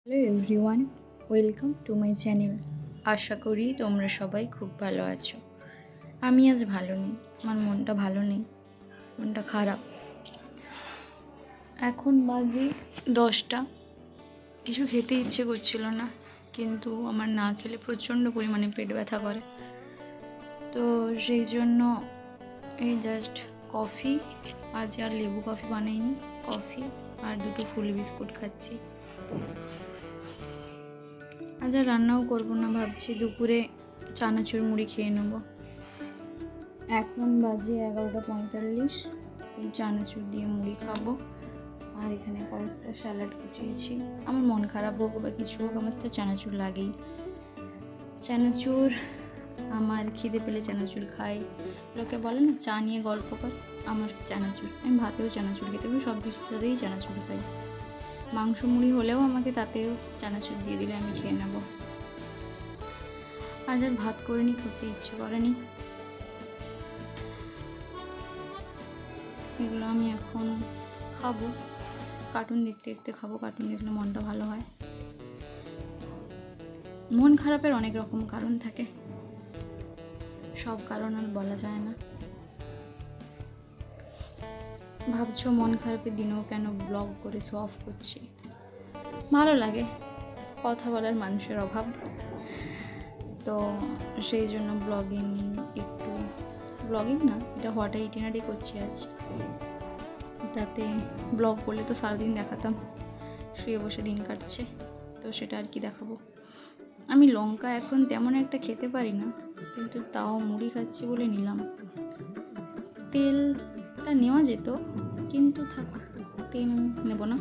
Hello everyone, welcome to my channel. আশা করি তোমরা সবাই খুব ভালো আছো। আমি আজ ভালো নেই, আমার মনটা ভালো নেই, মনটা খারাপ। এখন বাজে 10টা, কিছু খেতে ইচ্ছে করছিল না, কিন্তু আমার না খেলে প্রচণ্ড পরিমাণে পেট ব্যথা করে। তো সেই জন্য এই জাস্ট কফি, আজ আর লেবু কফি বানাইনি, কফি আর দুটো ফুল বিস্কুট খাচ্ছি। আজ আর রান্নাও করবো না, ভাবছি দুপুরে চানাচুর মুড়ি খেয়ে নেব। এখন বাজে 11:45, এই চানাচুর দিয়ে মুড়ি খাবো। আর এখানে কয়েকটা স্যালাড কুচিয়েছি। আমার মন খারাপ হোক বা কিছু হোক, আমার তো চানাচুর লাগেই। চানাচুর, আমার খিদে পেলে চানাচুর খাই। লোকে বলে না চা নিয়ে গল্প কর, আমার চানাচুর। আমি ভাতেও চানাচুর খেতে পারি, সব কিছুর সাথেই চানাচুর খাই। মাংস মুড়ি হলেও আমাকে তাতেও চানাচুর দিয়ে দিলে আমি খেয়ে নেব। আজ আর ভাত করিনি, খেতে ইচ্ছে করেনি। এগুলো আমি এখন খাবো, কার্টুন দেখতে দেখতে খাবো। কার্টুন দেখলে মনটা ভালো হয়। মন খারাপের অনেক রকম কারণ থাকে, সব কারণ আর বলা যায় না। ভাবছো মন খারাপের দিনেও কেন ব্লগ করে শো অফ করছি? ভালো লাগে, কথা বলার মানুষের অভাব, তো সেই জন্য ব্লগিং না, এটা হোয়াট ইটিনারি করছি আজ। তাতে ব্লগ করলে তো সারাদিন দেখাতাম, শুয়ে বসে দিন কাটছে, তো সেটা আর কি দেখাবো। আমি লঙ্কা এখন তেমন একটা খেতে পারি না, কিন্তু তাও মুড়ি খাচ্ছি বলে নিলাম। তেলটা নেওয়া যেত, কিন্তু থাক, তেল নেব না।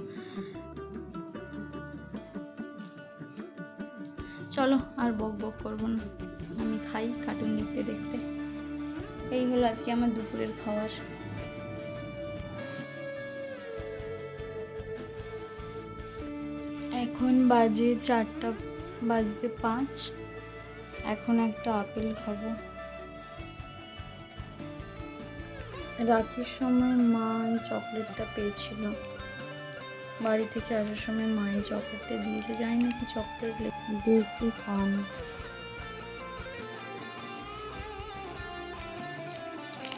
চলো আর বক করবো না, আমি খাই কার্টুন দেখতে দেখতে। এই হলো আজকে আমার দুপুরের খাবার। এখন বাজে 4:05। এখন একটা আপেল খাবো। রাখির সময় মা এই চকলেটটা পেয়েছিল, বাড়ি থেকে আসার সময় মা এই চকলেটটা দিয়েছে। জানি না কি চকলেট, দেশি পান।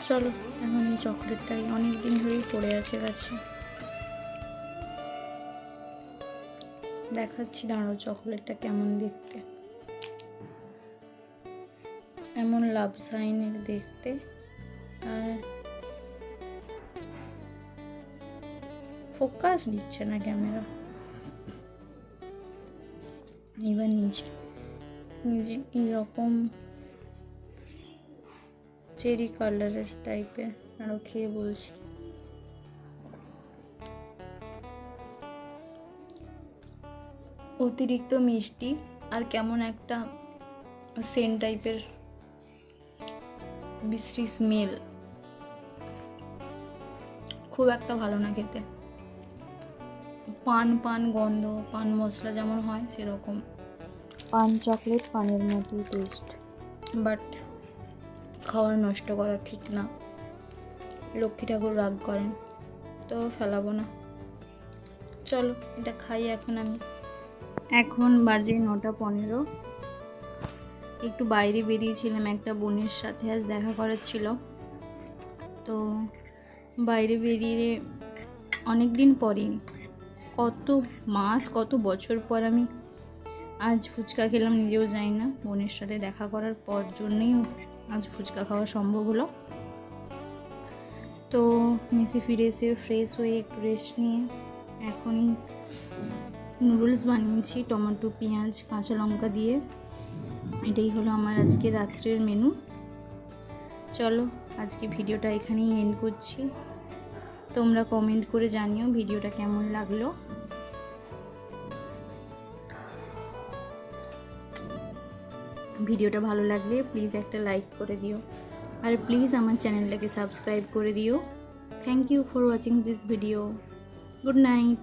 চলো এখন এই চকলেটটাই অনেক দিন ধরেই পড়ে আছে গাছে, দেখাচ্ছি, দাঁড়াও চকলেটটা কেমন দেখতে। এমন লাভ সাইনের দেখতে, আর ফোকাস দিচ্ছে না ক্যামেরা। এবার নিজে এইরকম চেরি কালারের টাইপের, আরও খেয়ে বলছি। অতিরিক্ত মিষ্টি আর কেমন একটা সেন্ট টাইপের বিশ্রী স্মেল, খুব একটা ভালো না খেতে। পান গন্ধ, পান মশলা যেমন হয় সেরকম। পান চকলেট পানের মতোই টেস্ট, বাট খাওয়ার নষ্ট করা ঠিক না। লক্ষ্মী ঠাকুর রাগ করেন, তো ফেলাবো না। চলো এটা খাই এখন আমি। এখন বাজে 9:15। একটু বাইরে বেরিয়েছিলাম একটা বোনের সাথে, আজ দেখা করার ছিল। তো বাইরে বেরিয়ে অনেক দিন পরে, কত মাস কত বছর পর আমি আজ ফুচকা খেলাম, নিজেও জানি না। বোনের সাথে দেখা করার পর জন্যই আজ ফুচকা খাওয়া সম্ভব হলো। তো মেসে ফিরে এসে ফ্রেশ হয়ে একটু রেস্ট নিয়ে এখনই নুডলস বানিয়েছি টমেটো, পেঁয়াজ, কাঁচা লঙ্কা দিয়ে। এটাই হলো আমার আজকে রাত্রের মেনু। চলো আজকে ভিডিওটা এখানেই এন্ড করছি। তোমরা কমেন্ট করে জানিও ভিডিওটা কেমন লাগলো। ভিডিওটা ভালো লাগলে প্লিজ একটা লাইক করে দিও, আর প্লিজ আমার চ্যানেলটাকে সাবস্ক্রাইব করে দিও। Thank you for watching this video. Good night.